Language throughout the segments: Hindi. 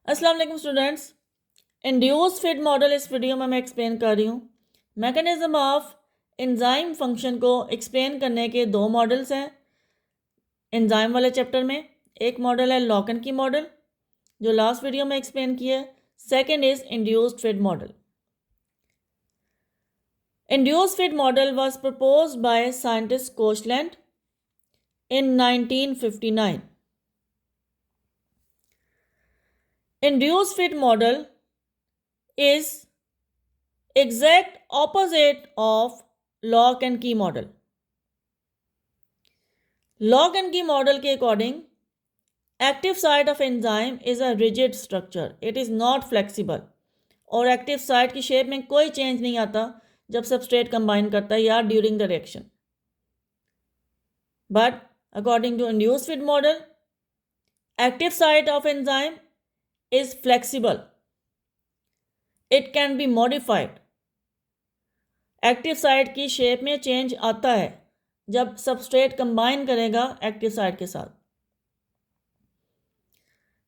अस्सलाम वालेकुम स्टूडेंट्स। इंड्यूस फिट मॉडल इस वीडियो में मैं एक्सप्लेन कर रही हूँ। मैकेनिज्म ऑफ एंजाइम फंक्शन को एक्सप्लेन करने के दो मॉडल्स हैं एंजाइम वाले चैप्टर में। एक मॉडल है लॉकन की मॉडल जो लास्ट वीडियो में एक्सप्लेन किया है। Second is induced fit model. Induced fit model was proposed by scientist Koshland in 1959. Induced fit model is exact opposite of lock and key model. Lock and key model के according active site of enzyme is a rigid structure. It is not flexible. और active site की shape में कोई change नहीं आता जब substrate combine करता है या during the reaction. But according to induced fit model, active site of enzyme is flexible. It can be modified. Active site की शेप में चेंज आता है जब सबस्ट्रेट कंबाइन करेगा एक्टिव साइट के साथ।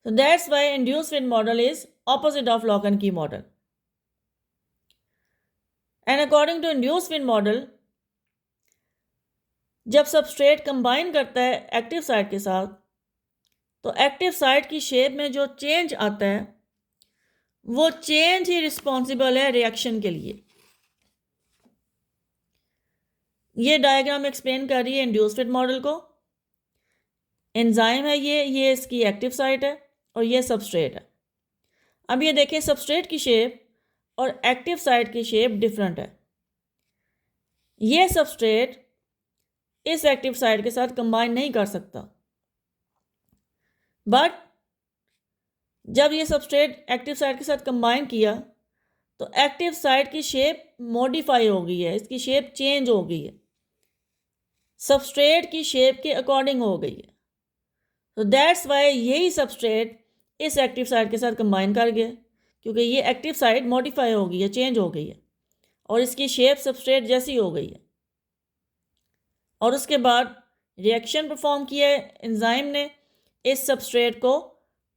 So that's why induced fit model is opposite of lock and key model. And according to induced fit model, जब सबस्ट्रेट कंबाइन करता है एक्टिव साइट के साथ तो एक्टिव साइट की शेप में जो चेंज आता है वो चेंज ही रिस्पॉन्सिबल है रिएक्शन के लिए। ये डायग्राम एक्सप्लेन कर रही है इंड्यूस्ड फिट मॉडल को। एंजाइम है ये इसकी एक्टिव साइट है और ये सबस्ट्रेट है। अब ये देखें सबस्ट्रेट की शेप और एक्टिव साइट की शेप डिफरेंट है। ये सबस्ट्रेट इस एक्टिव साइट के साथ कंबाइन नहीं कर सकता, बट जब ये सबस्ट्रेट एक्टिव साइट के साथ कंबाइन किया तो एक्टिव साइट की शेप मॉडिफाई हो गई है, इसकी शेप चेंज हो गई है, सबस्ट्रेट की शेप के अकॉर्डिंग हो गई है। तो दैट्स वाई यही सबस्ट्रेट इस एक्टिव साइट के साथ कंबाइन कर गया क्योंकि ये एक्टिव साइट मॉडिफाई हो गई है, चेंज हो गई है और इसकी शेप सबस्ट्रेट जैसी हो गई है। और उसके बाद रिएक्शन परफॉर्म किया है एंजाइम ने, इस सबस्ट्रेट को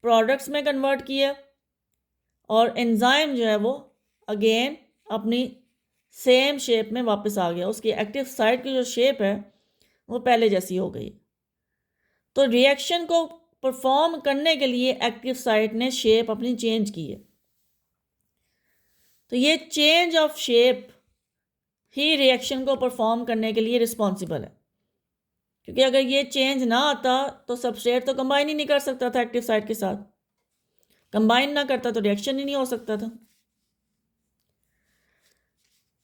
प्रोडक्ट्स में कन्वर्ट किया और एंजाइम जो है वो अगेन अपनी सेम शेप में वापस आ गया। उसकी एक्टिव साइट की जो शेप है वो पहले जैसी हो गई। तो रिएक्शन को परफॉर्म करने के लिए एक्टिव साइट ने शेप अपनी चेंज की है। तो ये change of shape he reaction को परफॉर्म करने के लिए रिस्पॉन्सिबल है, क्योंकि अगर ये चेंज ना आता तो सबस्ट्रेट तो कंबाइन ही नहीं कर सकता था एक्टिव साइट के साथ। कंबाइन ना करता तो रिएक्शन ही नहीं हो सकता था।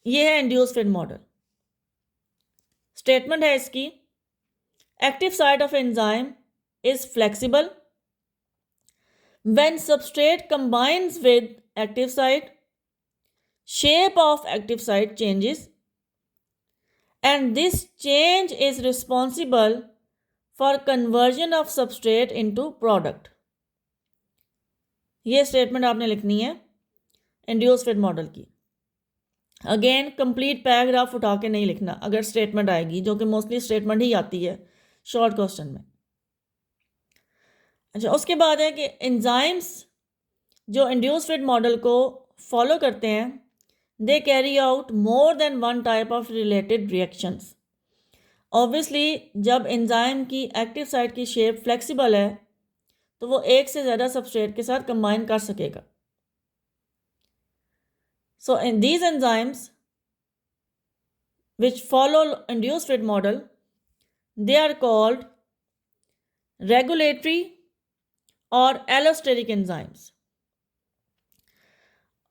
ये है इंड्यूस्ड फिट मॉडल। स्टेटमेंट है इसकी, active site of enzyme is flexible when substrate combines with active site, shape of active site changes and this change is responsible for conversion of substrate into product. ये स्टेटमेंट आपने लिखनी है इंड्यूस्ड फिट मॉडल की। अगेन कंप्लीट पैराग्राफ उठा के नहीं लिखना अगर स्टेटमेंट आएगी, जो कि मोस्टली स्टेटमेंट ही आती है शॉर्ट क्वेश्चन में। अच्छा, उसके बाद है कि एंजाइम्स जो इंड्यूस्ड फिट मॉडल को फॉलो करते हैं they carry out more than one type of related reactions. Obviously जब एंजाइम की एक्टिव साइट की शेप फ्लेक्सिबल है तो वो एक से ज़्यादा सबस्ट्रेट के साथ कंबाइन कर सकेगा। So in these enzymes which follow induced fit model they are called regulatory और एलोस्टेरिक एंजाइम्स।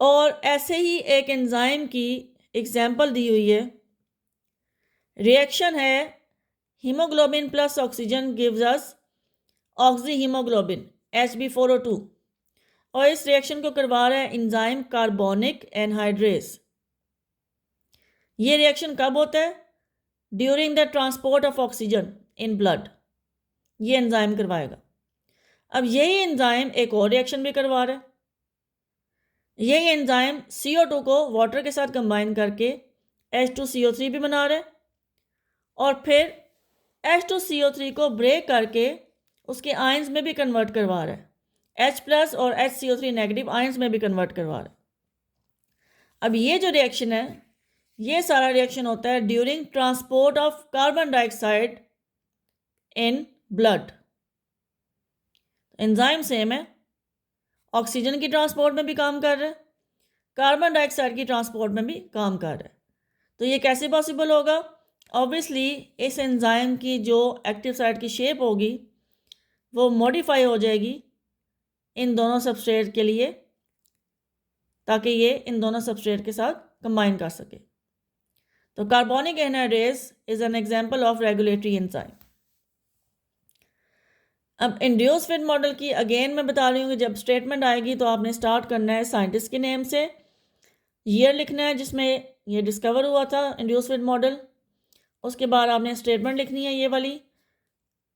और ऐसे ही एक एंजाइम की एग्जांपल दी हुई है। रिएक्शन है haemoglobin plus oxygen gives us oxy haemoglobin Hb4O2 और इस रिएक्शन को करवा रहा है एंजाइम कार्बोनिक एनहाइड्रेस। ये रिएक्शन कब होता है? During the transport of oxygen in blood, ये एंजाइम करवाएगा। अब यही एंजाइम एक और रिएक्शन भी करवा रहा है। यही एंजाइम CO2 को वाटर के साथ कंबाइन करके H2CO3 भी बना रहा है और फिर H2CO3 को ब्रेक करके उसके आयंस में भी कन्वर्ट करवा रहा है H+ और HCO3 नेगेटिव आयंस में भी कन्वर्ट करवा रहा है। अब ये जो रिएक्शन है, ये सारा रिएक्शन होता है during transport of carbon dioxide in blood. Enzyme same है, ऑक्सीजन की ट्रांसपोर्ट में भी काम कर रहा है, कार्बन डाइऑक्साइड की ट्रांसपोर्ट में भी काम कर रहा है। तो ये कैसे पॉसिबल होगा? ऑब्वियसली इस एंजाइम की जो एक्टिव साइट की शेप होगी वो मॉडिफाई हो जाएगी इन दोनों सबस्ट्रेट के लिए, ताकि ये इन दोनों सबस्ट्रेट के साथ कंबाइन कर सके। तो carbonic anhydrase is an example of regulatory enzyme. अब इंड्यूस फिट मॉडल की अगेन मैं बता रही हूँ कि जब स्टेटमेंट आएगी तो आपने स्टार्ट करना है साइंटिस्ट के नेम से, ईयर लिखना है जिसमें ये डिस्कवर हुआ था इंड्यूस फिट मॉडल। उसके बाद आपने स्टेटमेंट लिखनी है, ये वाली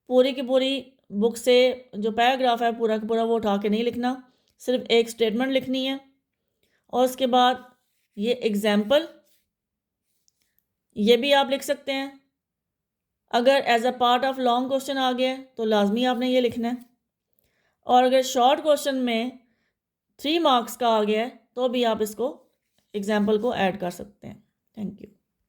पूरी की पूरी बुक से जो पैराग्राफ है पूरा का पूरा वो उठा के नहीं लिखना, सिर्फ एक स्टेटमेंट लिखनी है। और उसके बाद ये एग्जाम्पल, ये भी आप लिख सकते हैं। अगर as a part of long question आ गया तो लाजमी आपने ये लिखना है, और अगर शॉर्ट क्वेश्चन में 3 मार्क्स का आ गया है तो भी आप इसको एग्जाम्पल को ऐड कर सकते हैं। Thank you.